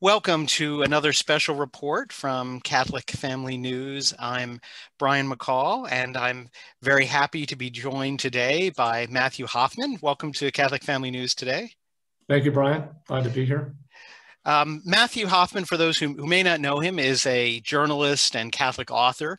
Welcome to another special report from Catholic Family News. I'm Brian McCall, and I'm very happy to be joined today by Matthew Hoffman. Welcome to Catholic Family News today. Thank you, Brian. Glad to be here. Matthew Hoffman, for those who may not know him, is a journalist and Catholic author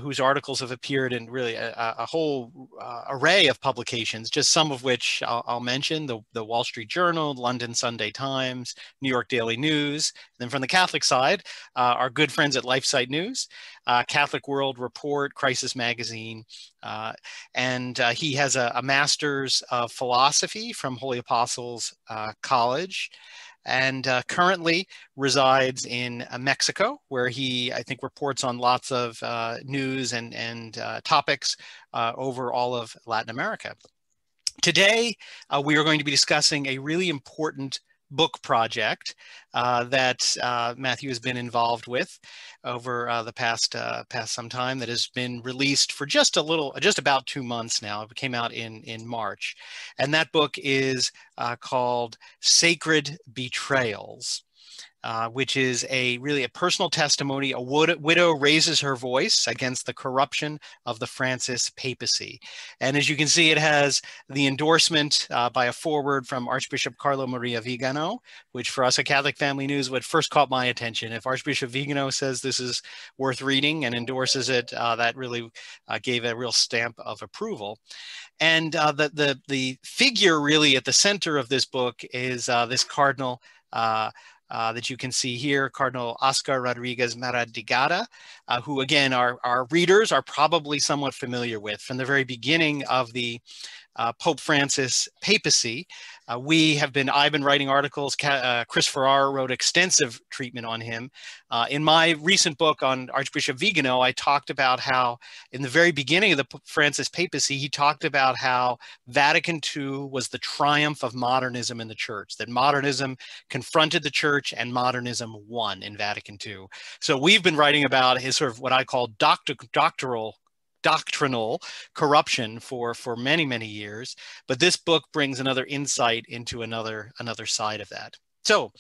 whose articles have appeared in really a whole array of publications, just some of which I'll mention: the Wall Street Journal, London Sunday Times, New York Daily News. And then from the Catholic side, our good friends at LifeSite News, Catholic World Report, Crisis Magazine, and he has a Master's of Philosophy from Holy Apostles College, and currently resides in Mexico, where he, I think, reports on lots of news and topics over all of Latin America. Today, we are going to be discussing a really important book project that Matthew has been involved with over the past some time, that has been released for just about 2 months now. It came out in March, and that book is called Sacred Betrayals. Which is really a personal testimony. A widow raises her voice against the corruption of the Francis papacy. And as you can see, it has the endorsement by a foreword from Archbishop Carlo Maria Vigano, which for us at Catholic Family News would first caught my attention. If Archbishop Vigano says this is worth reading and endorses it, that really gave a real stamp of approval. And the figure really at the center of this book is this cardinal that you can see here, Cardinal Oscar Rodriguez Maradigaga, who again our readers are probably somewhat familiar with. From the very beginning of the Pope Francis papacy, I've been writing articles. Chris Farrar wrote extensive treatment on him. In my recent book on Archbishop Vigano, I talked about how in the very beginning of the Francis papacy, he talked about how Vatican II was the triumph of modernism in the church, that modernism confronted the church and modernism won in Vatican II. So we've been writing about his sort of what I call doctrinal corruption for many, many years. But this book brings another insight into another side of that. So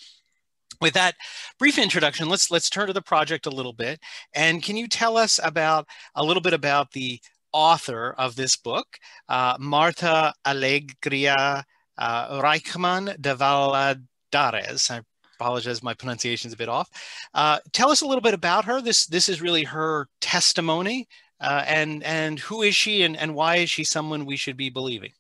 with that brief introduction, let's turn to the project a little bit. And can you tell us a little bit about the author of this book, Marta Alegria Reichmann de Valladares? I apologize, my pronunciation is a bit off. Tell us a little bit about her. This is really her testimony. And who is she, and why is she someone we should be believing?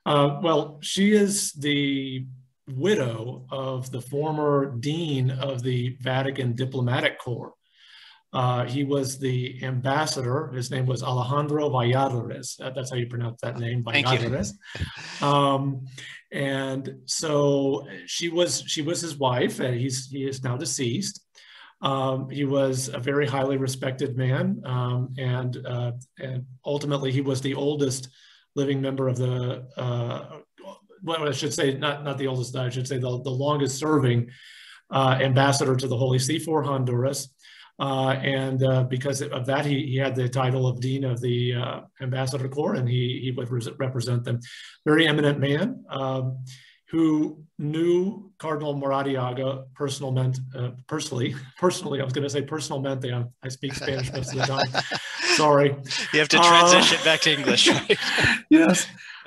Well, she is the widow of the former dean of the Vatican Diplomatic Corps. He was the ambassador. His name was Alejandro Valladares. That's how you pronounce that name, Valladares. And so she was his wife, and he is now deceased. He was a very highly respected man, and ultimately he was the oldest living member of the, well, I should say not the oldest, I should say the longest serving ambassador to the Holy See for Honduras. And because of that, he had the title of Dean of the Ambassador Corps, and he would represent them. Very eminent man. Who knew Cardinal Maradiaga personally. I was going to say personalmente. I speak Spanish most of the time. Sorry. You have to transition back to English. Right? Yes.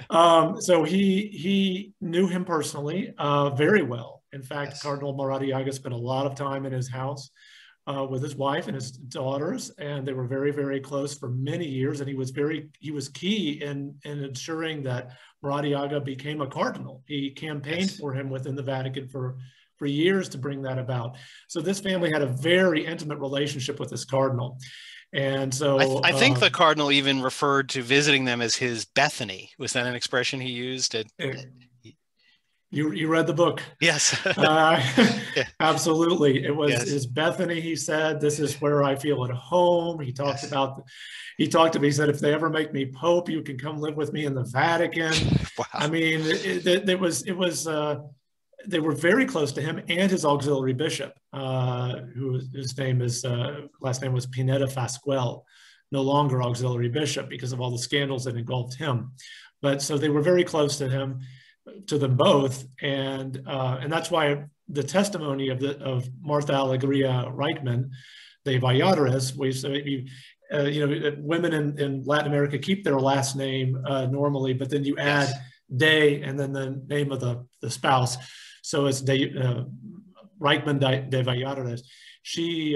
So he knew him personally very well. In fact, yes. Cardinal Maradiaga spent a lot of time in his house with his wife and his daughters, and they were very, very close for many years. And he was key in ensuring that Maradiaga became a cardinal. He campaigned yes. for him within the Vatican for years to bring that about. So this family had a very intimate relationship with this cardinal. And so I think the cardinal even referred to visiting them as his Bethany. Was that an expression he used? You read the book. Yes. Yeah. Absolutely. It was yes. his Bethany. He said, "This is where I feel at home." He talked yes. about, he said, "If they ever make me Pope, you can come live with me in the Vatican." Wow. I mean, they were very close to him and his auxiliary bishop, whose last name was Pineda Fasquel, no longer auxiliary bishop because of all the scandals that engulfed him. But so they were very close to him, to them both, and that's why the testimony of Martha Alegria Reichman de Valladares. Women in Latin America keep their last name normally, but then you add de and then the name of the spouse. So it's Reichman de Valladares. She,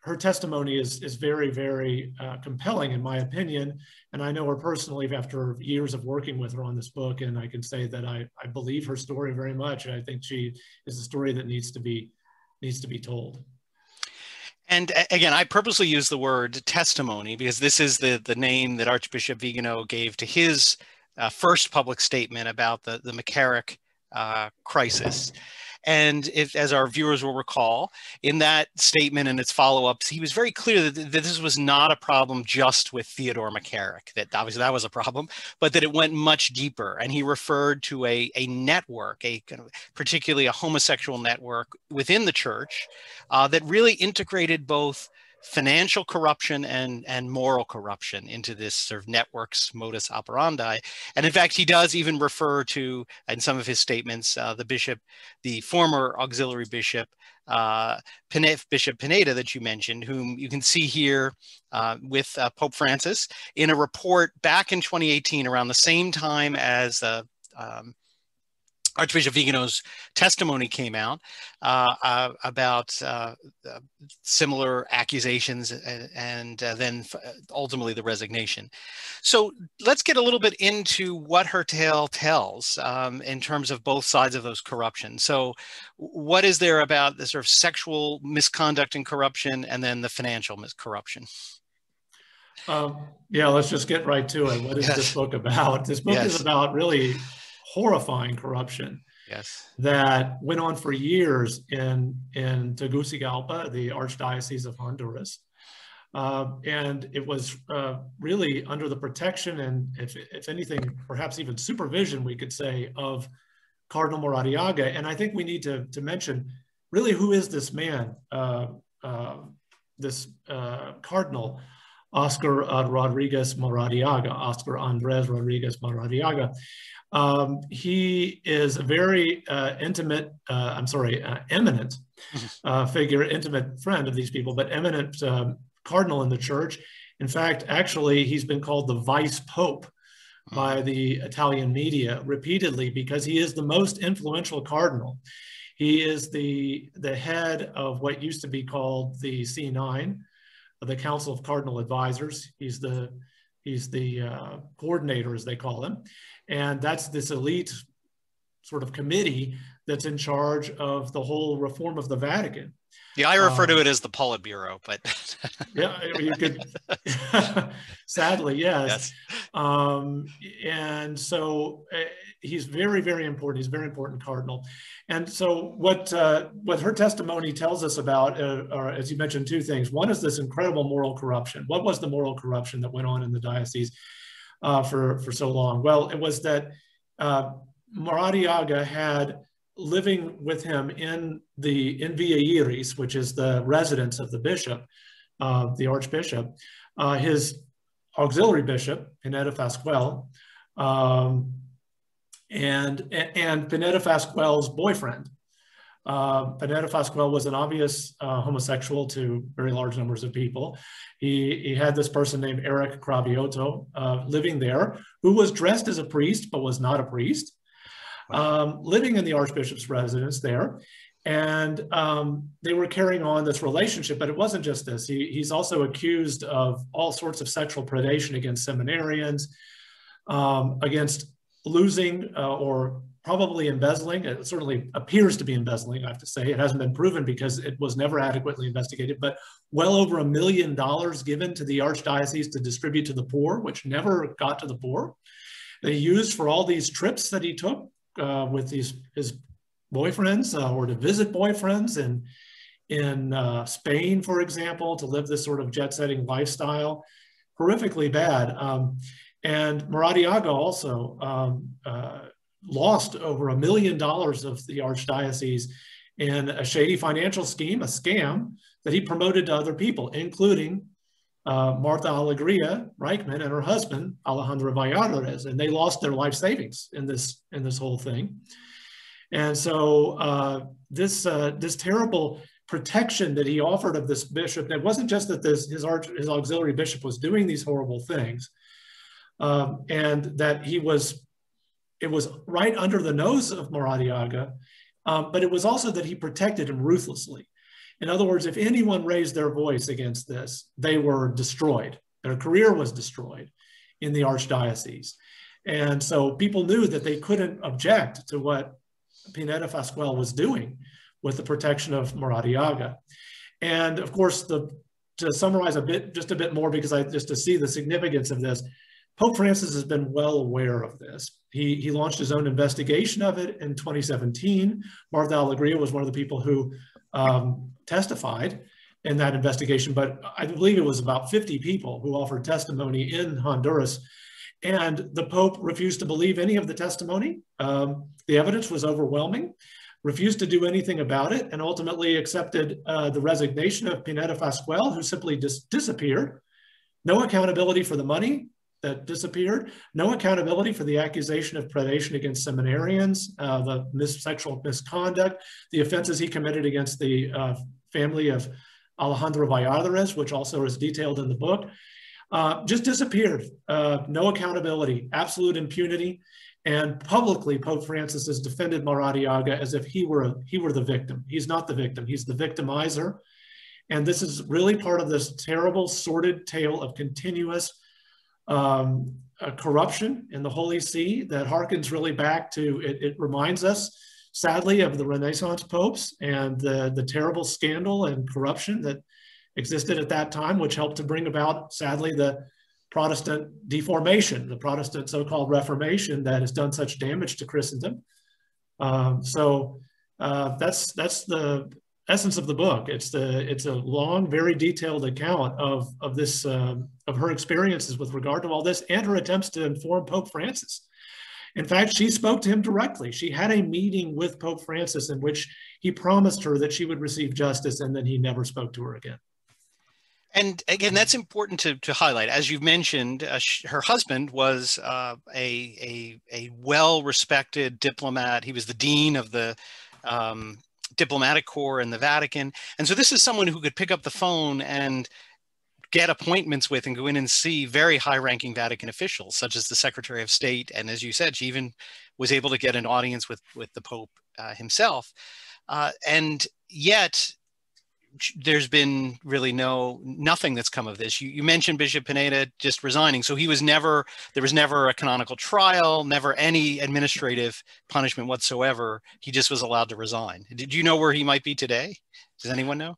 her testimony is very, very compelling in my opinion. And I know her personally after years of working with her on this book. And I can say that I believe her story very much. I think she is a story that needs to be told. And again, I purposely use the word testimony because this is the name that Archbishop Vigano gave to his first public statement about the McCarrick crisis. And as our viewers will recall, in that statement and its follow-ups, he was very clear that this was not a problem just with Theodore McCarrick, that obviously that was a problem, but that it went much deeper. And he referred to a network, particularly a homosexual network within the church that really integrated both financial corruption and moral corruption into this sort of network's modus operandi. And in fact, he does even refer to, in some of his statements, the former auxiliary bishop, Bishop Pineda that you mentioned, whom you can see here with Pope Francis in a report back in 2018, around the same time as Archbishop Vigano's testimony came out about similar accusations and then ultimately the resignation. So let's get a little bit into what her tale tells in terms of both sides of those corruption. So what is there about the sort of sexual misconduct and corruption and then the financial corruption? Yeah, let's just get right to it. What is this book about? This book is about really horrifying corruption that went on for years in Tegucigalpa, the Archdiocese of Honduras. And it was really under the protection and, if anything, perhaps even supervision, we could say, of Cardinal Maradiaga. And I think we need to mention, really, who is this man, this Cardinal, Oscar Rodriguez Maradiaga, Oscar Andres Rodriguez Maradiaga. He is a very eminent figure, intimate friend of these people, but eminent cardinal in the church. In fact, actually, he's been called the vice pope by the Italian media repeatedly because he is the most influential cardinal. He is the head of what used to be called the C9, the Council of Cardinal Advisors. He's the coordinator, as they call him. And that's this elite sort of committee that's in charge of the whole reform of the Vatican. Yeah, I refer to it as the Politburo, but yeah, you could. Sadly, yes. And so he's very, very important. He's a very important cardinal. And so what her testimony tells us about are, as you mentioned, two things. One is this incredible moral corruption. What was the moral corruption that went on in the diocese for so long? Well, it was that Maradiaga had, living with him in Villa Iris, which is the residence of the bishop, the archbishop, his auxiliary bishop, Pineda Fasquel, and Pineda Fasquel's boyfriend. Pineda Fasquel was an obvious homosexual to very large numbers of people. He had this person named Eric Cravioto living there, who was dressed as a priest, but was not a priest. Living in the archbishop's residence there. And they were carrying on this relationship, but it wasn't just this. He's also accused of all sorts of sexual predation against seminarians, against losing or probably embezzling. It certainly appears to be embezzling, I have to say. It hasn't been proven because it was never adequately investigated, but well over $1 million given to the archdiocese to distribute to the poor, which never got to the poor. They used for all these trips that he took with his boyfriends or to visit boyfriends in Spain, for example, to live this sort of jet-setting lifestyle. Horrifically bad. And Maradiaga also lost over $1 million of the archdiocese in a shady financial scheme, a scam that he promoted to other people, including Martha Alegria Reichman and her husband, Alejandro Valladares, and they lost their life savings in this whole thing. And so this terrible protection that he offered of this bishop, it wasn't just that his auxiliary bishop was doing these horrible things, and that it was right under the nose of Maradiaga, but it was also that he protected him ruthlessly. In other words, if anyone raised their voice against this, they were destroyed. Their career was destroyed in the archdiocese. And so people knew that they couldn't object to what Pineda Fasquel was doing with the protection of Maradiaga. And of course, to summarize just a bit more, because just to see the significance of this, Pope Francis has been well aware of this. He launched his own investigation of it in 2017. Martha Alegria was one of the people who testified in that investigation, but I believe it was about 50 people who offered testimony in Honduras, and the Pope refused to believe any of the testimony. The evidence was overwhelming, refused to do anything about it, and ultimately accepted the resignation of Pineda Fasquel, who simply disappeared. No accountability for the money that disappeared, no accountability for the accusation of predation against seminarians, the sexual misconduct, the offenses he committed against the family of Alejandro Valladares, which also is detailed in the book, just disappeared. No accountability, absolute impunity. And publicly, Pope Francis has defended Maradiaga as if he were the victim. He's not the victim, he's the victimizer. And this is really part of this terrible, sordid tale of continuous corruption in the Holy See that harkens really back to, it reminds us, sadly, of the Renaissance popes and the terrible scandal and corruption that existed at that time, which helped to bring about, sadly, the Protestant deformation, the Protestant so-called Reformation that has done such damage to Christendom. That's the essence of the book. It's a long, very detailed account of her experiences with regard to all this and her attempts to inform Pope Francis. In fact, she spoke to him directly. She had a meeting with Pope Francis in which he promised her that she would receive justice, and then he never spoke to her again. And again, that's important to highlight. As you've mentioned, her husband was a well-respected diplomat. He was the dean of the diplomatic corps in the Vatican. And so this is someone who could pick up the phone and get appointments with and go in and see very high-ranking Vatican officials, such as the Secretary of State. And as you said, she even was able to get an audience with the Pope himself. And yet, there's been really nothing that's come of this. You mentioned Bishop Pineda just resigning. So there was never a canonical trial, never any administrative punishment whatsoever. He just was allowed to resign. Did you know where he might be today? Does anyone know?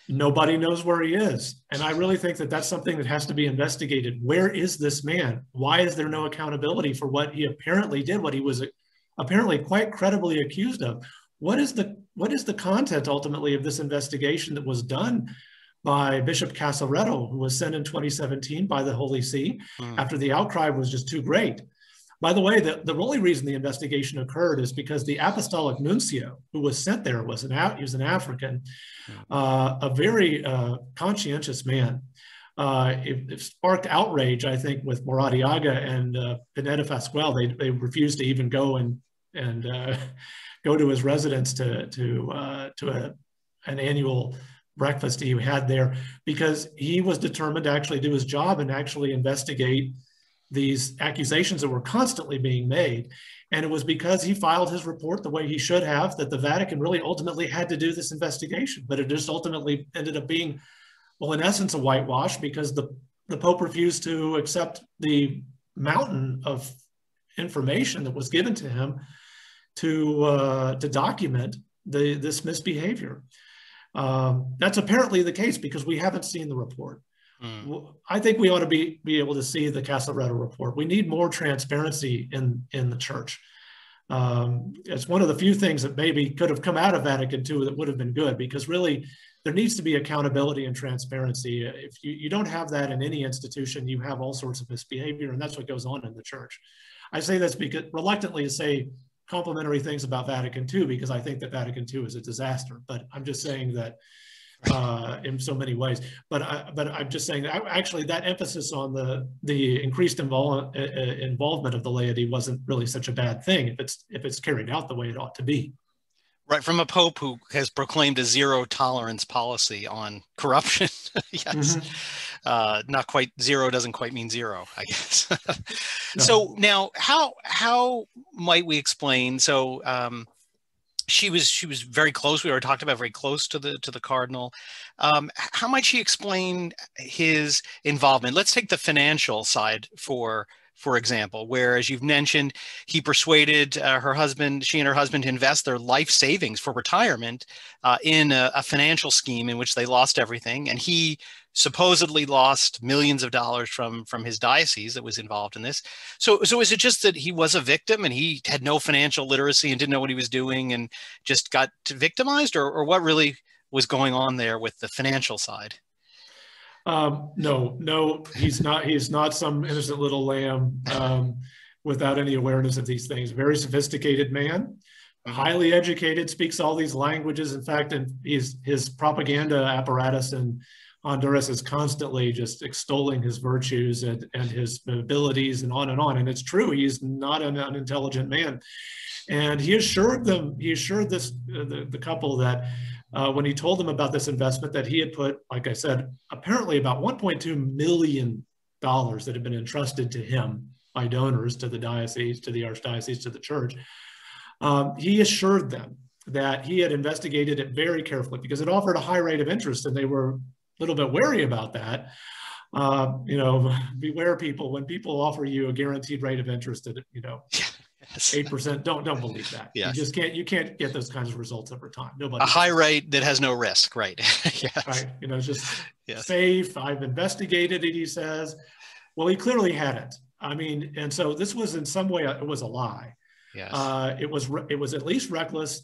Nobody knows where he is. And I really think that that's something that has to be investigated. Where is this man? Why is there no accountability for what he apparently did, what he was apparently quite credibly accused of? What is the content ultimately of this investigation that was done by Bishop Casaretto, who was sent in 2017 by the Holy See after the outcry was just too great? By the way, the only reason the investigation occurred is because the apostolic nuncio who was sent there he was an African, a very conscientious man. It sparked outrage, I think, with Maradiaga and Pineda Fasquel. They refused to even go and go to his residence to an annual breakfast he had there, because he was determined to actually do his job and actually investigate these accusations that were constantly being made. And it was because he filed his report the way he should have that the Vatican really ultimately had to do this investigation. But it just ultimately ended up being, well, in essence, a whitewash, because the Pope refused to accept the mountain of information that was given to him to document this misbehavior. That's apparently the case because we haven't seen the report. I think we ought to be able to see the Casaretto report. We need more transparency in the church. It's one of the few things that maybe could have come out of Vatican II that would have been good, because really there needs to be accountability and transparency. If you don't have that in any institution, you have all sorts of misbehavior, and that's what goes on in the church. I say this because reluctantly to say complimentary things about Vatican II, because I think that Vatican II is a disaster. But I'm just saying that in so many ways. But I'm just saying, actually, that emphasis on the increased involvement of the laity wasn't really such a bad thing if it's carried out the way it ought to be. Right, from a pope who has proclaimed a zero tolerance policy on corruption. Yes. Not quite zero doesn't quite mean zero, I guess. No. So now how might we explain, so she was very close. We already talked about very close to the cardinal. How might she explain his involvement? Let's take the financial side for example, where, as you've mentioned, he persuaded she and her husband, to invest their life savings for retirement in a financial scheme in which they lost everything, and he supposedly lost millions of dollars from his diocese that was involved in this. So is it just that he was a victim and he had no financial literacy and didn't know what he was doing and just got victimized, or what really was going on there with the financial side? No, he's not. He's not some innocent little lamb without any awareness of these things. Very sophisticated man, highly educated, speaks all these languages. In fact, his propaganda apparatus in Honduras is constantly just extolling his virtues and his abilities and on and on. And it's true, he's not an unintelligent man. And he assured the couple that when he told them about this investment, that he had put, like I said, apparently about $1.2 million that had been entrusted to him by donors to the diocese, to the archdiocese, to the church. He assured them that he had investigated it very carefully because it offered a high rate of interest, and they were a little bit wary about that. Beware, people, when people offer you a guaranteed rate of interest at 8%, don't believe that. Yes. You can't get those kinds of results over time. Nobody. A high rate that has no risk, right? Yes. Right. Just safe. I've investigated it, he says. Well, he clearly hadn't. I mean, and so this was, in some way, it was a lie. Yes. It was at least reckless.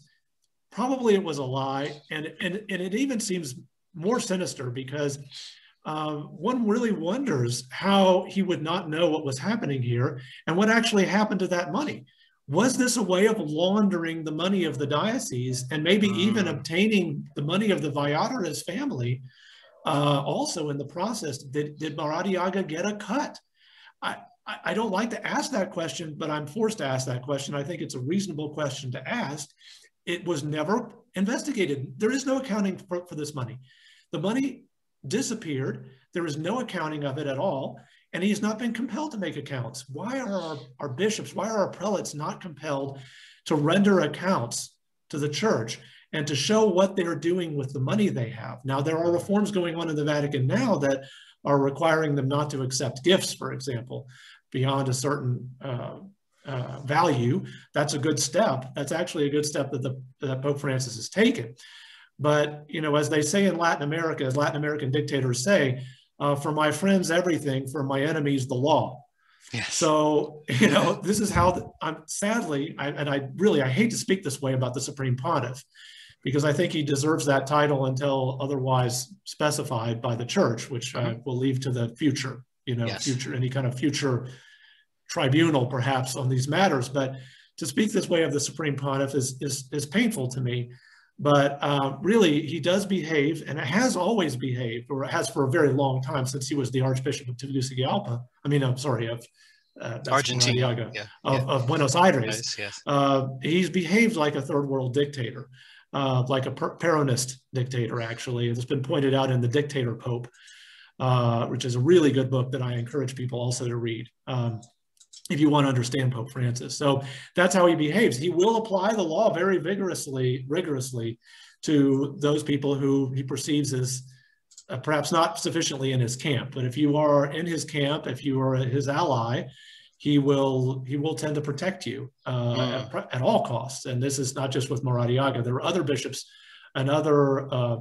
Probably it was a lie, and it even seems more sinister because one really wonders how he would not know what was happening here and what actually happened to that money. Was this a way of laundering the money of the diocese and maybe even obtaining the money of the Valladares family also in the process? Did Maradiaga get a cut? I don't like to ask that question, but I'm forced to ask that question. I think it's a reasonable question to ask. It was never investigated. There is no accounting for this money. The money disappeared. There is no accounting of it at all. And he's not been compelled to make accounts. Why are our bishops, why are our prelates not compelled to render accounts to the church and to show what they're doing with the money they have? Now, there are reforms going on in the Vatican now that are requiring them not to accept gifts, for example, beyond a certain value. That's a good step. That's actually a good step that Pope Francis has taken. But, as they say in Latin America, as Latin American dictators say, for my friends, everything, for my enemies, the law. Yes. So, this is how I hate to speak this way about the Supreme Pontiff, because I think he deserves that title until otherwise specified by the church, which I will leave to the future, any kind of future tribunal perhaps on these matters. But to speak this way of the Supreme Pontiff is painful to me. But really, he does behave, and it has always behaved, or has for a very long time, since he was the Archbishop of Tegucigalpa. Of Argentina, of Buenos Aires. Yes. He's behaved like a third world dictator, like a Peronist dictator, actually. It's been pointed out in The Dictator Pope, which is a really good book that I encourage people also to read. If you want to understand Pope Francis. So that's how he behaves. He will apply the law very rigorously to those people who he perceives as perhaps not sufficiently in his camp. But if you are in his camp, if you are his ally, he will tend to protect you at all costs. And this is not just with Maradiaga. There are other bishops and other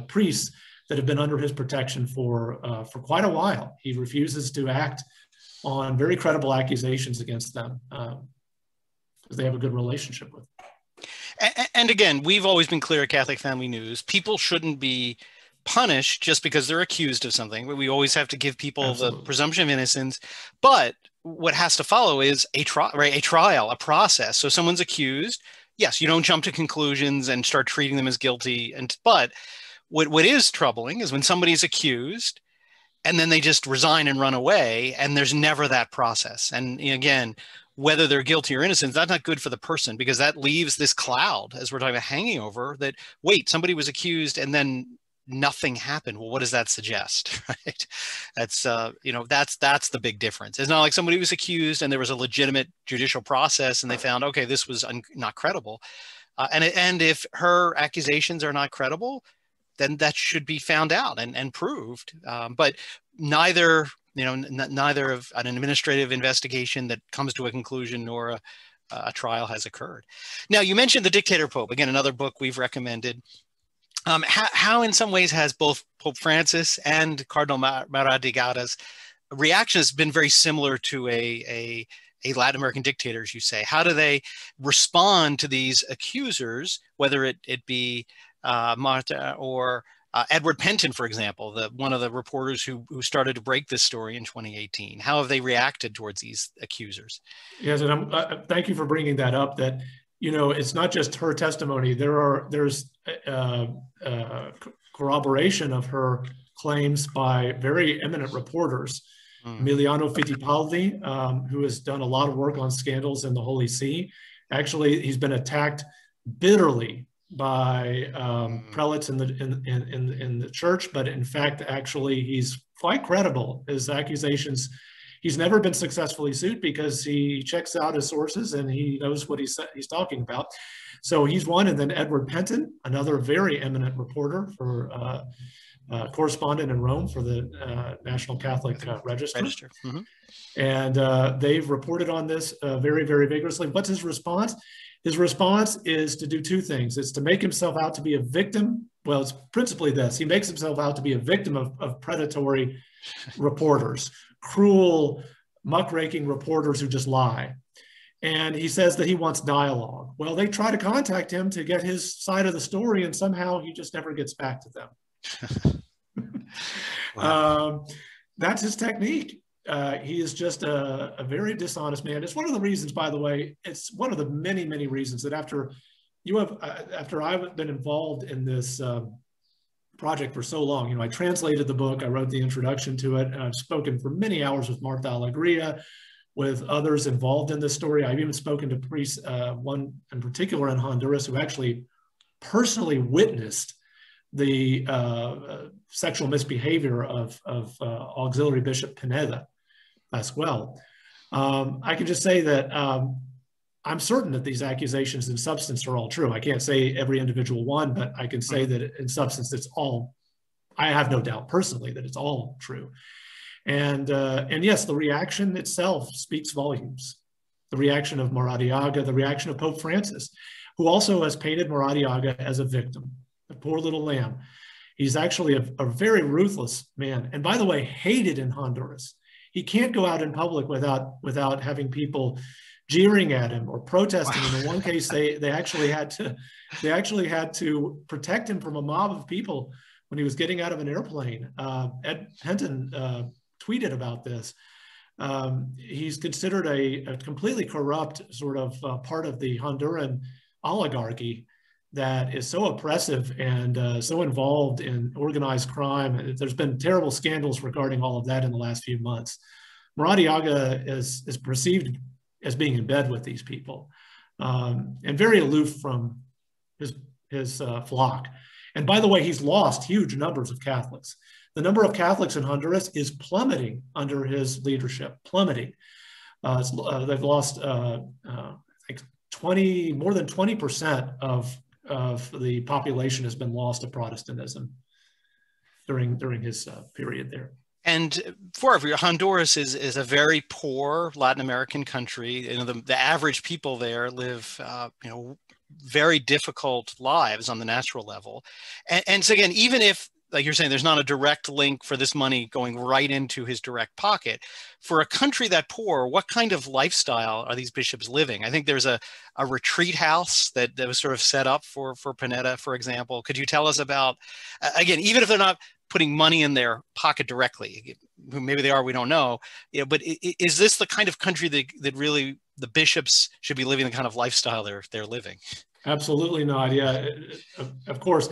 priests that have been under his protection for quite a while. He refuses to act on very credible accusations against them because they have a good relationship with them. And again, we've always been clear at Catholic Family News, people shouldn't be punished just because they're accused of something. We always have to give people the presumption of innocence. But what has to follow is a trial, a process. So someone's accused. Yes, you don't jump to conclusions and start treating them as guilty. But What is troubling is when somebody's accused and then they just resign and run away, and there's never that process. And again, whether they're guilty or innocent, that's not good for the person, because that leaves this cloud, as we're talking about, hanging over that, wait, somebody was accused and then nothing happened. Well, what does that suggest? Right? That's that's the big difference. It's not like somebody was accused and there was a legitimate judicial process and they found, okay, this was not credible. And if her accusations are not credible, then that should be found out and proved. But neither of an administrative investigation that comes to a conclusion nor a trial has occurred. Now, you mentioned The Dictator Pope, again, another book we've recommended. How in some ways has both Pope Francis and Cardinal Maradiaga's reaction has been very similar to a Latin American dictator, as you say? How do they respond to these accusers, whether it be Marta or Edward Penton, for example, one of the reporters who started to break this story in 2018? How have they reacted towards these accusers? Yes, and thank you for bringing that up. That it's not just her testimony. There's corroboration of her claims by very eminent reporters. Emiliano Fittipaldi, who has done a lot of work on scandals in the Holy See. Actually, he's been attacked bitterly by prelates in the church, but in fact, actually, he's quite credible. His accusations, he's never been successfully sued because he checks out his sources and he knows what he's talking about. So he's one. And then Edward Penton, another very eminent reporter for correspondent in Rome for the National Catholic Register. Mm-hmm. And they've reported on this very, very vigorously. What's his response? His response is to do two things. It's to make himself out to be a victim. Well, it's principally this. He makes himself out to be a victim of predatory reporters, cruel, muckraking reporters who just lie. And he says that he wants dialogue. Well, they try to contact him to get his side of the story, and somehow he just never gets back to them. Wow. That's his technique. He is just a very dishonest man. It's one of the reasons, by the way, it's one of the many, many reasons that after I've been involved in this project for so long, I translated the book, I wrote the introduction to it, and I've spoken for many hours with Martha Alegria, with others involved in this story. I've even spoken to priests, one in particular in Honduras, who actually personally witnessed the sexual misbehavior of Auxiliary Bishop Pineda as well. I can just say that I'm certain that these accusations in substance are all true. I can't say every individual one, but I can say that in substance it's all, I have no doubt personally that it's all true. And yes, the reaction itself speaks volumes. The reaction of Maradiaga, the reaction of Pope Francis, who also has painted Maradiaga as a victim, a poor little lamb. He's actually a very ruthless man. And by the way, hated in Honduras. He can't go out in public without having people jeering at him or protesting. Wow. In one case, they actually had to protect him from a mob of people when he was getting out of an airplane. Ed Penton tweeted about this. He's considered a completely corrupt sort of part of the Honduran oligarchy that is so oppressive and so involved in organized crime. There's been terrible scandals regarding all of that in the last few months. Maradiaga is perceived as being in bed with these people and very aloof from his flock. And by the way, he's lost huge numbers of Catholics. The number of Catholics in Honduras is plummeting under his leadership, plummeting. They've lost, I think, more than 20% of the population has been lost to Protestantism during his period there. And for Honduras is a very poor Latin American country. The average people there live, very difficult lives on the natural level. And so again, even if, like you're saying, there's not a direct link for this money going right into his direct pocket, for a country that poor, what kind of lifestyle are these bishops living? I think there's a retreat house that was sort of set up for Pineda, for example. Could you tell us about, again, even if they're not putting money in their pocket directly, maybe they are, we don't know, but is this the kind of country that really the bishops should be living the kind of lifestyle they're living? Absolutely not. Yeah, of course.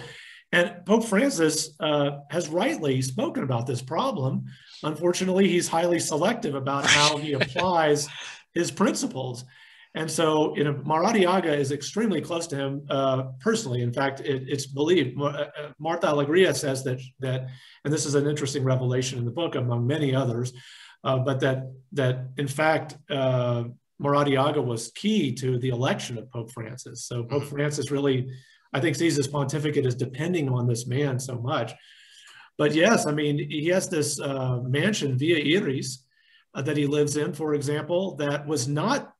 And Pope Francis has rightly spoken about this problem. Unfortunately, he's highly selective about how he applies his principles. And so, Maradiaga is extremely close to him personally. In fact, it's believed. Martha Alegria says that, and this is an interesting revelation in the book, among many others, but that in fact, Maradiaga was key to the election of Pope Francis. So Pope Francis really, I think, sees his pontificate as depending on this man so much. But yes, I mean, he has this mansion, Via Iris, that he lives in, for example, that was not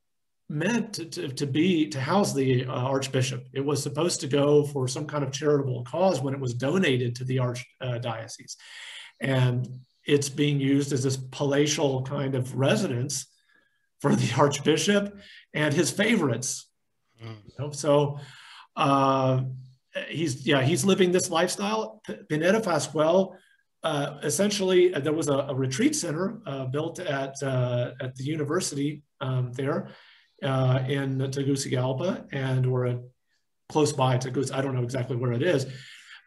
meant to house the archbishop. It was supposed to go for some kind of charitable cause when it was donated to the archdiocese. And it's being used as this palatial kind of residence for the archbishop and his favorites. So he's living this lifestyle. Pineda Pascual, essentially, there was a retreat center built at the university there in Tegucigalpa, and we're close by Tegucigalpa. I don't know exactly where it is,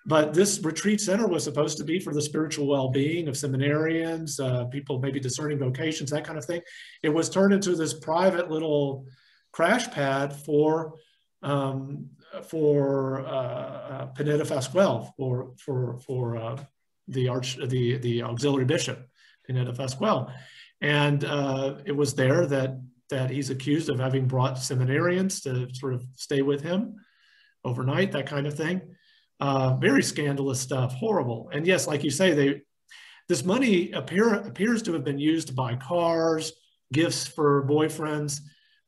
but this retreat center was supposed to be for the spiritual well-being of seminarians, people maybe discerning vocations, that kind of thing. It was turned into this private little crash pad for Pineda Pascual, for the auxiliary bishop, Pineda Pascual, and it was there that he's accused of having brought seminarians to sort of stay with him overnight, that kind of thing. Very scandalous stuff, horrible. And yes, like you say, this money appears to have been used to buy cars, gifts for boyfriends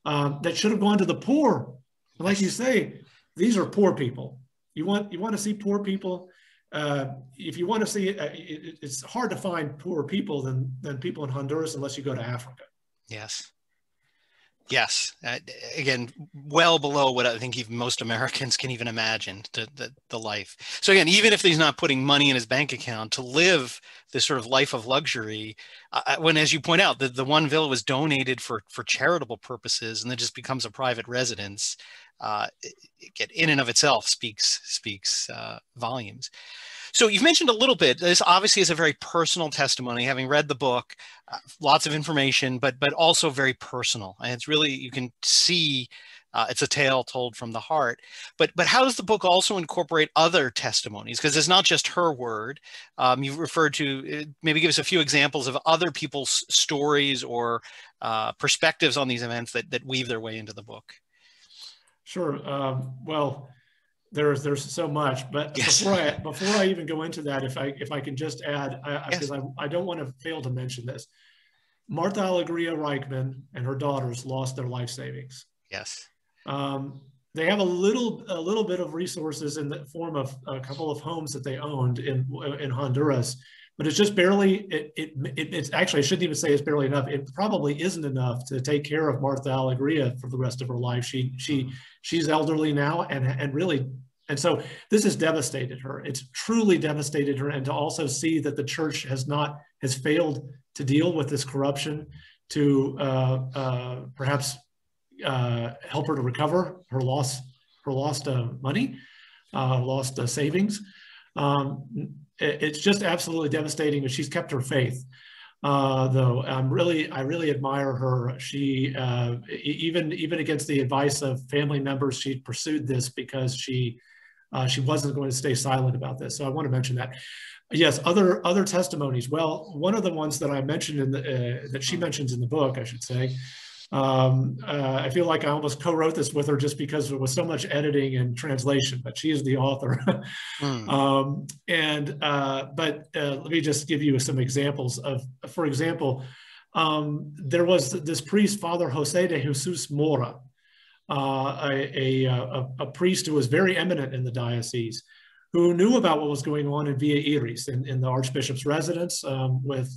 that should have gone to the poor. And like you say, these are poor people. You want to see poor people. If you want to see, it's hard to find poorer people than people in Honduras unless you go to Africa. Yes. Yes. Again, well below what I think even most Americans can even imagine, the life. So again, even if he's not putting money in his bank account, to live this sort of life of luxury, when, as you point out, the one villa was donated for charitable purposes and then just becomes a private residence, in and of itself speaks volumes. So you've mentioned a little bit, this obviously is a very personal testimony, having read the book, lots of information, but also very personal. And it's really, you can see it's a tale told from the heart. But how does the book also incorporate other testimonies? Because it's not just her word. You've referred to, maybe give us a few examples of other people's stories or perspectives on these events that weave their way into the book. Sure. Well, there's so much, but yes. before I even go into that, if I can just add, because I don't want to fail to mention this, Martha Alegria Reichman and her daughters lost their life savings. Yes. They have a little bit of resources in the form of a couple of homes that they owned in Honduras, but it's just barely. It's actually, I shouldn't even say it's barely enough. It probably isn't enough to take care of Martha Alegria for the rest of her life. She's elderly now, and so this has devastated her. It's truly devastated her, and to also see that the church has failed to deal with this corruption, to perhaps help her to recover her lost money, lost savings. It's just absolutely devastating, and she's kept her faith. Though I really admire her. She even against the advice of family members, she pursued this because she wasn't going to stay silent about this. So I want to mention that. Yes, other testimonies. Well, one of the ones that I mentioned that she mentions in the book, I should say. I feel like I almost co-wrote this with her just because there was so much editing and translation, but she is the author. But let me just give you some examples of, for example, there was this priest, Father Jose de Jesus Mora, a priest who was very eminent in the diocese, who knew about what was going on in Villa Iris, in the Archbishop's residence, with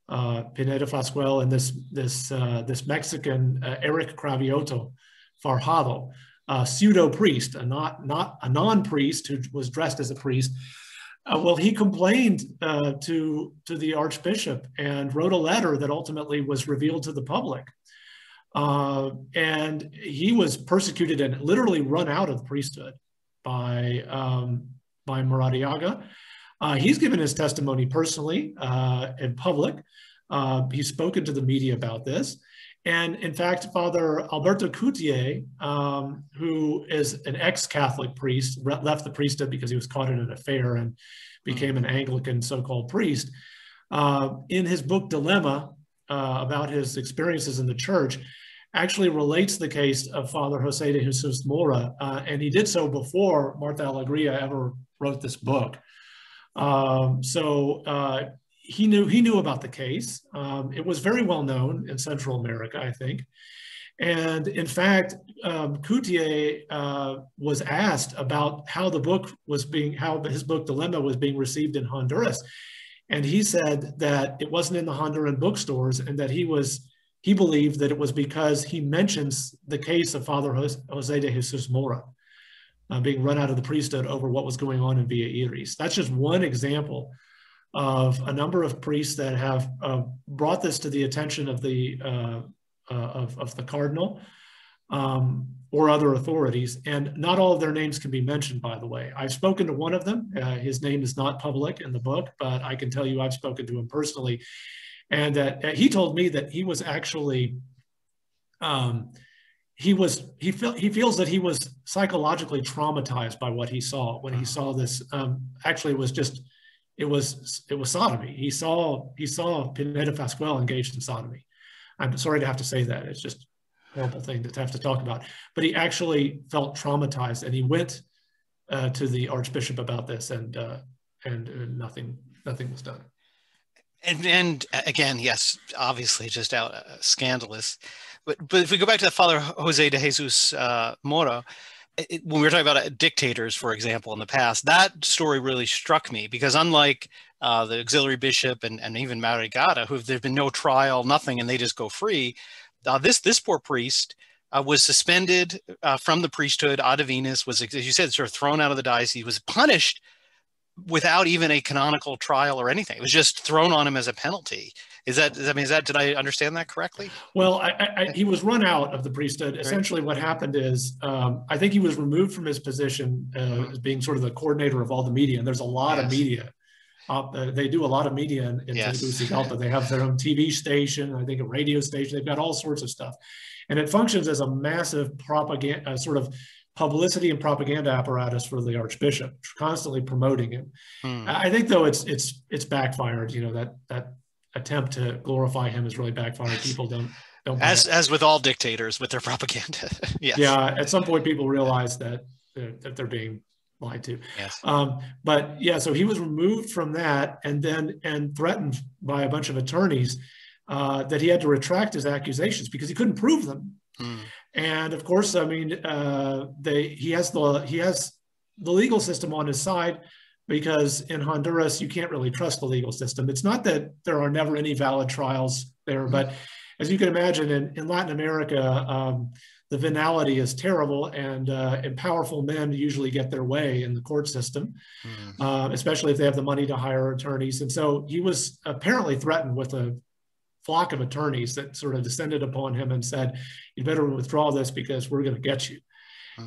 Pineda Pascual and this Mexican Eric Cravioto Farjado, pseudo priest, a non-priest who was dressed as a priest. Well, he complained to the Archbishop and wrote a letter that ultimately was revealed to the public. And he was persecuted and literally run out of the priesthood by by Maradiaga. He's given his testimony personally in public. He's spoken to the media about this. And in fact, Father Alberto Coutier, who is an ex-Catholic priest, left the priesthood because he was caught in an affair and became an Anglican so-called priest, in his book Dilemma, about his experiences in the church, actually relates the case of Father Jose de Jesus Mora, and he did so before Martha Alegria ever wrote this book. He knew about the case. It was very well known in Central America, I think. And in fact, Coutier was asked about how his book Dilemma was being received in Honduras. And he said that it wasn't in the Honduran bookstores, and that he believed that it was because he mentions the case of Father Jose de Jesus Mora being run out of the priesthood over what was going on in Villa Iris. That's just one example of a number of priests that have brought this to the attention of the cardinal or other authorities, and not all of their names can be mentioned, by the way. I've spoken to one of them. His name is not public in the book, but I can tell you I've spoken to him personally, and that he told me that he was actually he feels that he was psychologically traumatized by what he saw when he saw this. Actually, it was sodomy. He saw Pineda Pascual engaged in sodomy. I'm sorry to have to say that. It's just a horrible thing to have to talk about. But he actually felt traumatized, and he went to the Archbishop about this, and nothing was done. And again, yes, obviously just scandalous. But if we go back to Father Jose de Jesus Mora, when we were talking about dictators, for example, in the past, that story really struck me, because unlike the auxiliary bishop and even Marigata, who there's been no trial, nothing, and they just go free, this poor priest was suspended from the priesthood ad divinis, was, as you said, sort of thrown out of the diocese, was punished without even a canonical trial or anything. It was just thrown on him as a penalty. Did I understand that correctly? Well, he was run out of the priesthood. Essentially what happened is, I think he was removed from his position as being sort of the coordinator of all the media. And there's a lot of media. They do a lot of media in Tegucigalpa. They have their own TV station, I think a radio station. They've got all sorts of stuff. And it functions as a massive propaganda, sort of publicity and propaganda apparatus for the Archbishop, constantly promoting him. I think, though, it's backfired. You know, that attempt to glorify him has really backfired. People don't as with all dictators with their propaganda. Yes. Yeah, at some point people realize that they're being lied to. Yes. But yeah, so he was removed from that, and threatened by a bunch of attorneys that he had to retract his accusations because he couldn't prove them. And of course, I mean, he has the legal system on his side, because in Honduras, you can't really trust the legal system. It's not that there are never any valid trials there, but as you can imagine, in Latin America, the venality is terrible, and powerful men usually get their way in the court system, especially if they have the money to hire attorneys. And so he was apparently threatened with a flock of attorneys that sort of descended upon him and said, "You better withdraw this because we're going to get you."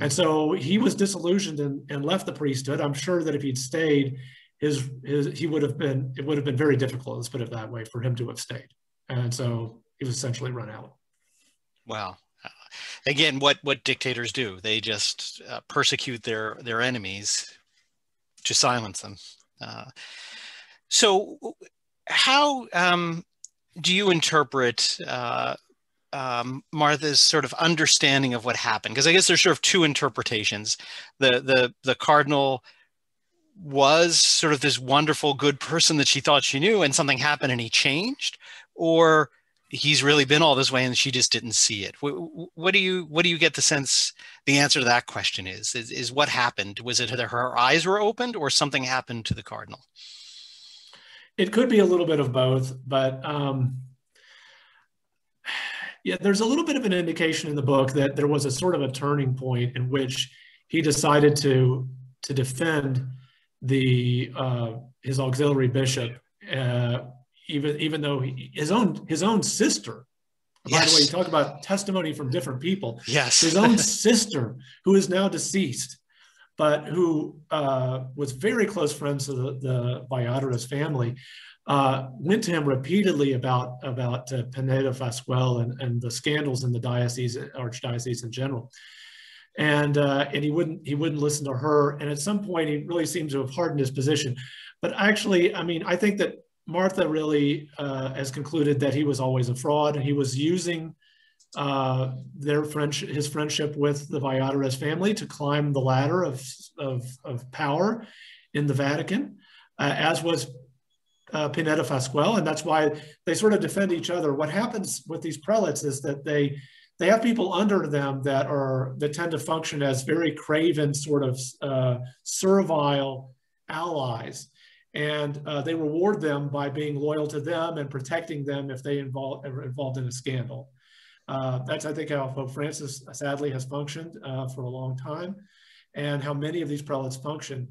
And so he was disillusioned and left the priesthood. I'm sure that if he'd stayed, it would have been very difficult, let's put it that way, for him to have stayed. And so he was essentially run out. Wow. Again, what dictators do, they just persecute their enemies to silence them. So how do you interpret Martha's sort of understanding of what happened? Because I guess there's sort of two interpretations. The cardinal was sort of this wonderful, good person that she thought she knew, and something happened and he changed, or he's really been all this way and she just didn't see it. What do you get the sense the answer to that question is what happened? Was it that her eyes were opened, or something happened to the cardinal? It could be a little bit of both, but yeah, there's a little bit of an indication in the book that there was a sort of a turning point in which he decided to defend his auxiliary bishop, even though his own sister. By the way, you talk about testimony from different people. Yes, his own sister, who is now deceased, but who was very close friends to the Valladares family, went to him repeatedly about Pineda Fasquel and the scandals in the diocese, archdiocese in general. And he wouldn't listen to her. And at some point, he really seems to have hardened his position. But actually, I mean, I think that Martha really has concluded that he was always a fraud, and he was using his friendship with the Valladares family to climb the ladder of power in the Vatican, as was Pineda Fasquel, and that's why they sort of defend each other. What happens with these prelates is that they have people under them that tend to function as very craven, sort of servile allies, and they reward them by being loyal to them and protecting them if they are involved in a scandal. That's, I think, how Pope Francis sadly has functioned for a long time, and how many of these prelates function.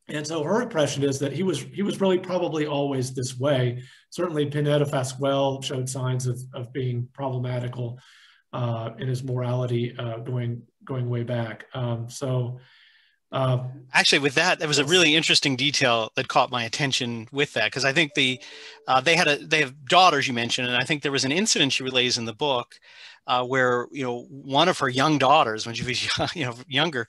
And so her impression is that he was really probably always this way. Certainly Pineda Fasquel showed signs of being problematical in his morality going way back. Actually, with that, there was a really interesting detail that caught my attention with that, because I think they have daughters, you mentioned, and I think there was an incident she relays in the book where one of her young daughters, when she was younger,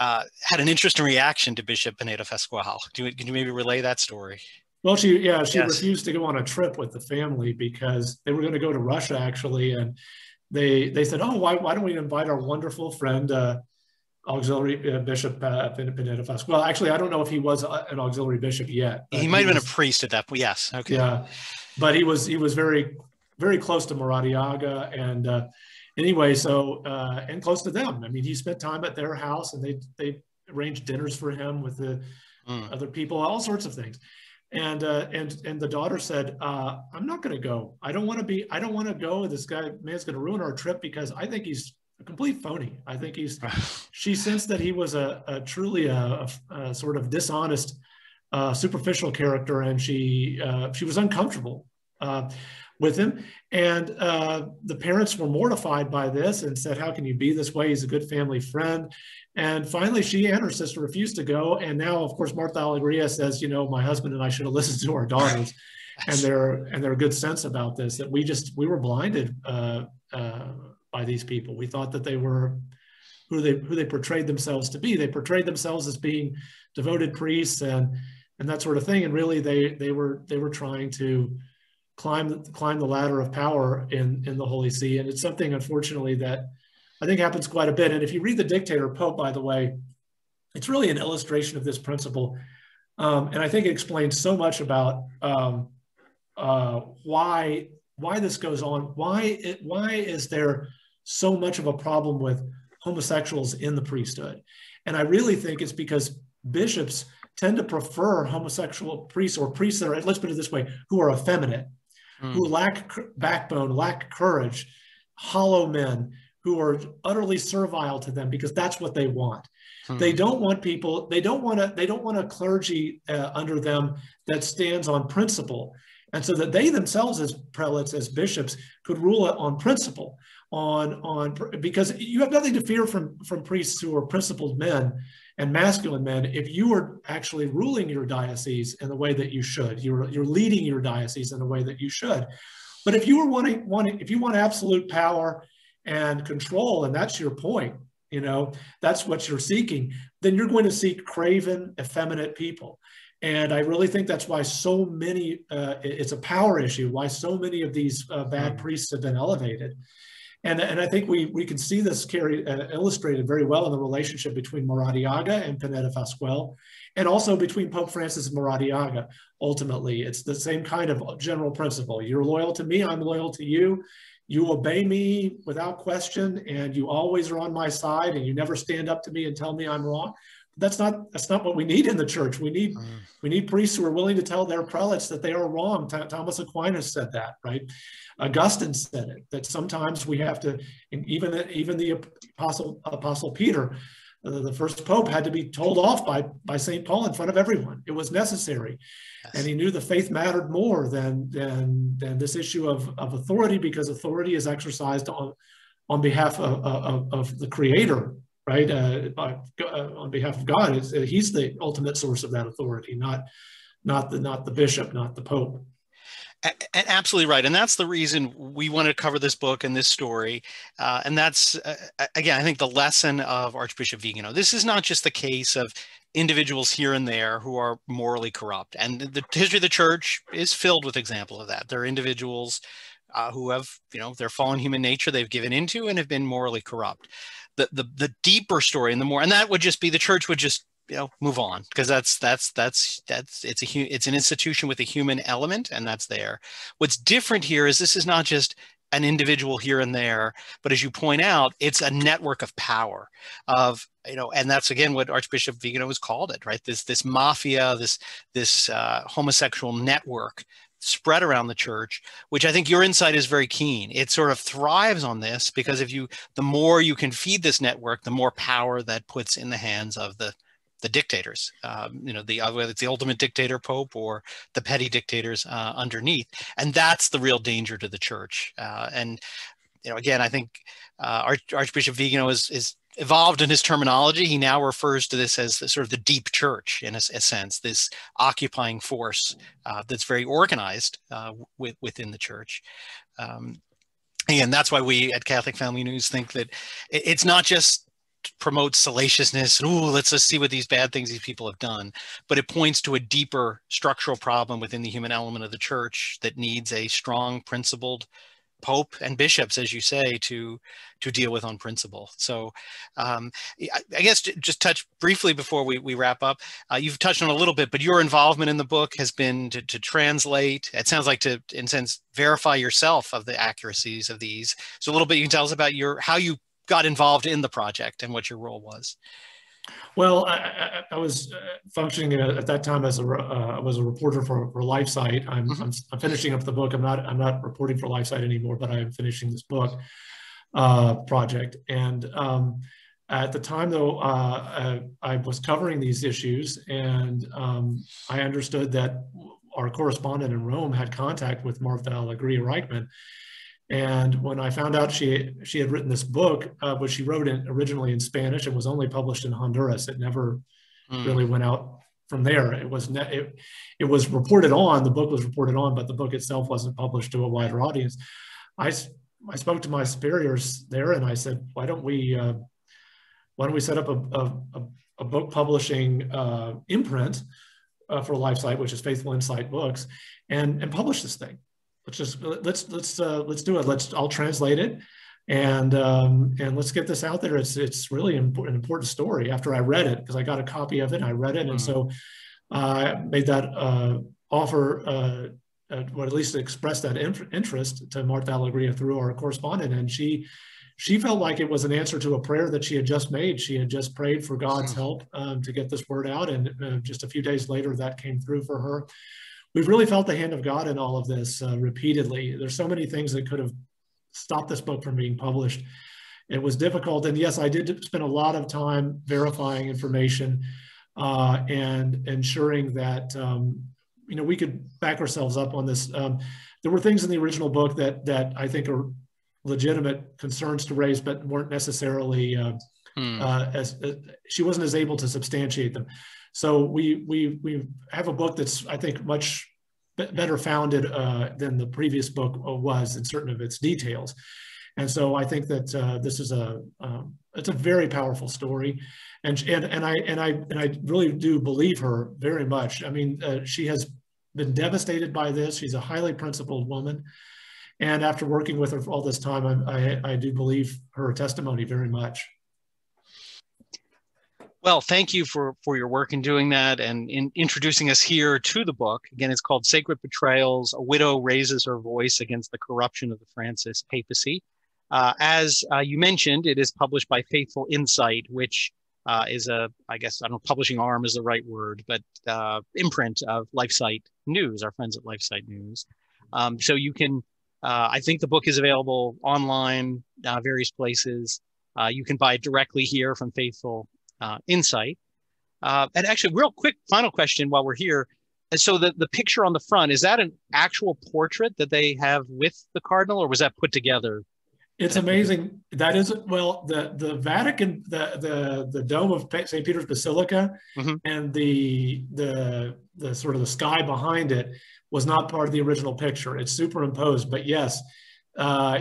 had an interesting reaction to Bishop Pineda Fasquel. Can you maybe relay that story? Well, she refused to go on a trip with the family because they were going to go to Russia, actually, and they said, "Oh, why don't we invite our wonderful friend, auxiliary Bishop Pineda Fasquel?" Well, actually, I don't know if he was an auxiliary bishop yet. He might have been a priest at that point. Yes. Okay. Yeah, but he was very, very close to Maradiaga, and anyway, so and close to them. I mean, he spent time at their house, and they arranged dinners for him with the other people, all sorts of things. And the daughter said, "I'm not going to go. I don't want to go. This man's going to ruin our trip because I think he's a complete phony. I think she sensed that he was truly a sort of dishonest, superficial character, and she was uncomfortable with him. And the parents were mortified by this and said, "How can you be this way? He's a good family friend." And finally, she and her sister refused to go. And now, of course, Martha Alegria says, "My husband and I should have listened to our daughters and their good sense about this, that we were blinded by these people. We thought that they were who they portrayed themselves to be. They portrayed themselves as being devoted priests and that sort of thing. And really, they were trying to climb the ladder of power in the Holy See. And it's something, unfortunately, that I think happens quite a bit. And if you read The Dictator Pope, by the way, it's really an illustration of this principle. And I think it explains so much about why this goes on. Why is there so much of a problem with homosexuals in the priesthood? And I really think it's because bishops tend to prefer homosexual priests, or priests that are, let's put it this way, who are effeminate, who lack backbone, lack courage, hollow men, who are utterly servile to them because that's what they want. They don't want people, they don't want a clergy under them that stands on principle. And so that they themselves, as prelates, as bishops, could rule on principle, because you have nothing to fear from priests who are principled men and masculine men if you are actually ruling your diocese in the way that you should. You're leading your diocese in the way that you should. But if you if you want absolute power and control, and that's your point, that's what you're seeking, then you're going to seek craven, effeminate people. And I really think that's why so many, it's a power issue, why so many of these bad priests have been elevated. And I think we can see this illustrated very well in the relationship between Maradiaga and Pineda Fasquel, and also between Pope Francis and Maradiaga. Ultimately, it's the same kind of general principle. You're loyal to me, I'm loyal to you. You obey me without question, and you always are on my side, and you never stand up to me and tell me I'm wrong. That's not what we need in the church. We need priests who are willing to tell their prelates that they are wrong. Thomas Aquinas said that, right? Augustine said it, that sometimes we have to, even the Apostle Peter, the first pope, had to be told off by St. Paul in front of everyone. It was necessary. Yes. And he knew the faith mattered more than this issue of authority, because authority is exercised on behalf of the Creator, right? On behalf of God, he's the ultimate source of that authority, not the bishop, not the pope. Absolutely right. And that's the reason we wanted to cover this book and this story. And that's, again, I think the lesson of Archbishop Vigano. This is not just the case of individuals here and there who are morally corrupt. And the history of the church is filled with examples of that. There are individuals who have, their fallen human nature they've given into and have been morally corrupt. The deeper story and the more, and that would just be the church would just move on, because it's an institution with a human element, and that's there. What's different here is this is not just an individual here and there, but as you point out, it's a network of power of, and that's again what Archbishop Vigano has called it, right? This mafia, this homosexual network spread around the church, which I think your insight is very keen. It sort of thrives on this because the more you can feed this network, the more power that puts in the hands of the dictators, whether it's the ultimate dictator pope or the petty dictators underneath. And that's the real danger to the church. Again, I think Archbishop Vigano is evolved in his terminology. He now refers to this as sort of the deep church in a sense, this occupying force that's very organized within the church. And that's why we at Catholic Family News think that it's not just promotes salaciousness and let's just see what these bad things these people have done, but it points to a deeper structural problem within the human element of the church that needs a strong, principled pope and bishops, as you say, to deal with on principle. So I guess just touch briefly before we wrap up. You've touched on a little bit, but your involvement in the book has been to translate. It sounds like to, in a sense, verify yourself of the accuracies of these. So a little bit you can tell us about how you got involved in the project and what your role was. Well, I was functioning at that time as I was a reporter for LifeSite. I'm finishing up the book. I'm not reporting for LifeSite anymore, but I'm finishing this book project. And at the time, though, I was covering these issues, and I understood that our correspondent in Rome had contact with Martha Alegria Reichman. And when I found out she had written this book, which she wrote originally in Spanish and was only published in Honduras, it never really went out from there. It was reported on, the book was reported on, but the book itself wasn't published to a wider audience. I spoke to my superiors there and I said, why don't we set up a book publishing imprint for LifeSite, which is Faithful Insight Books, and publish this thing. Let's do it. I'll translate it, and let's get this out there. It's really an important story. After I read it, because I got a copy of it, I read it, and so I made that offer, or at least expressed that interest to Martha Alegria through our correspondent, and she felt like it was an answer to a prayer that she had just made. She had just prayed for God's help to get this word out, and just a few days later, that came through for her. We've really felt the hand of God in all of this repeatedly. There's so many things that could have stopped this book from being published. It was difficult. And yes, I did spend a lot of time verifying information and ensuring that, we could back ourselves up on this. There were things in the original book that I think are legitimate concerns to raise, but weren't necessarily, she wasn't as able to substantiate them. So we have a book that's, I think, much better founded than the previous book was in certain of its details. And so I think that this is it's a very powerful story, and I really do believe her very much. I mean, she has been devastated by this. She's a highly principled woman, and after working with her for all this time, I do believe her testimony very much. Well, thank you for your work in doing that and in introducing us here to the book. Again, it's called Sacred Betrayals, A Widow Raises Her Voice Against the Corruption of the Francis Papacy. As you mentioned, it is published by Faithful Insight, which is I guess, I don't know, publishing arm is the right word, but imprint of LifeSite News, our friends at LifeSite News. So you can, I think the book is available online, various places. You can buy it directly here from Faithful Insight. And actually, real quick, final question while we're here. So the picture on the front, is that an actual portrait that they have with the cardinal, or was that put together? It's amazing. That is, well, the Vatican, the dome of St. Peter's Basilica, Mm-hmm. and the sort of the sky behind it was not part of the original picture. It's superimposed, but yes,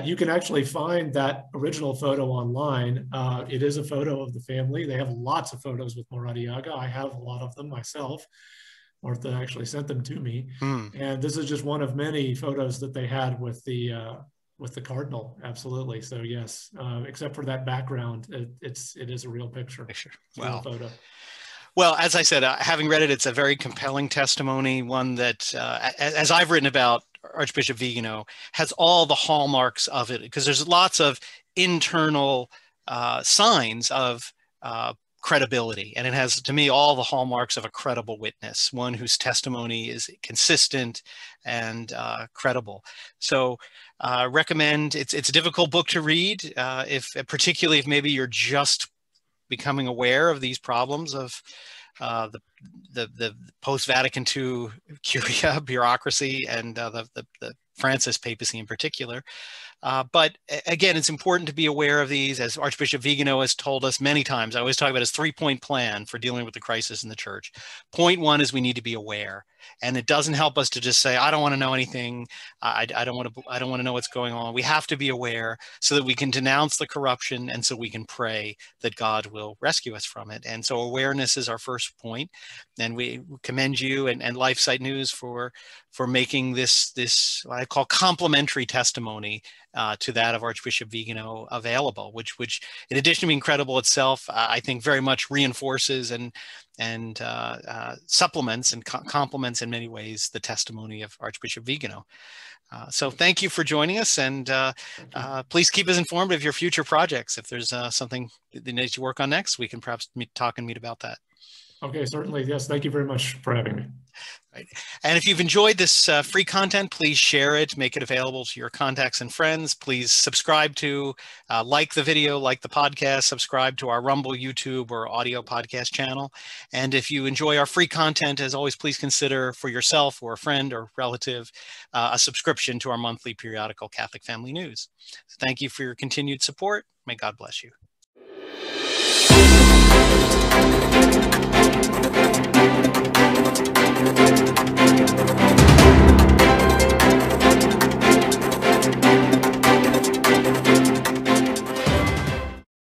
you can actually find that original photo online. It is a photo of the family. They have lots of photos with Maradiaga. I have a lot of them myself. Martha actually sent them to me, and this is just one of many photos that they had with the cardinal. Absolutely. So yes, except for that background, it is a real picture. Wow. Photo. Well, as I said, having read it, it's a very compelling testimony, one that, as I've written about Archbishop Vigano, has all the hallmarks of it, because there's lots of internal signs of credibility. And it has, to me, all the hallmarks of a credible witness, one whose testimony is consistent and credible. So recommend, it's a difficult book to read, particularly if maybe you're just becoming aware of these problems of the post-Vatican II curia, bureaucracy, and the Francis papacy in particular. But again, it's important to be aware of these, as Archbishop Vigano has told us many times. I always talk about his 3-point plan for dealing with the crisis in the church. Point one is we need to be aware. And it doesn't help us to just say, I don't want to know anything. I don't want to know what's going on. We have to be aware so that we can denounce the corruption, and so we can pray that God will rescue us from it. And so awareness is our first point. And we commend you and LifeSite News for making this what I call complementary testimony to that of Archbishop Vigano available, which in addition to being credible itself, I think very much reinforces and supplements and complements in many ways the testimony of Archbishop Vigano. So thank you for joining us, and please keep us informed of your future projects. If there's something that needs to work on next, we can perhaps talk and meet about that. Okay, certainly. Yes, thank you very much for having me. Right. And if you've enjoyed this free content, please share it, make it available to your contacts and friends. Please subscribe to, like the video, like the podcast, subscribe to our Rumble, YouTube, or audio podcast channel. And if you enjoy our free content, as always, please consider for yourself or a friend or relative a subscription to our monthly periodical Catholic Family News. So thank you for your continued support. May God bless you.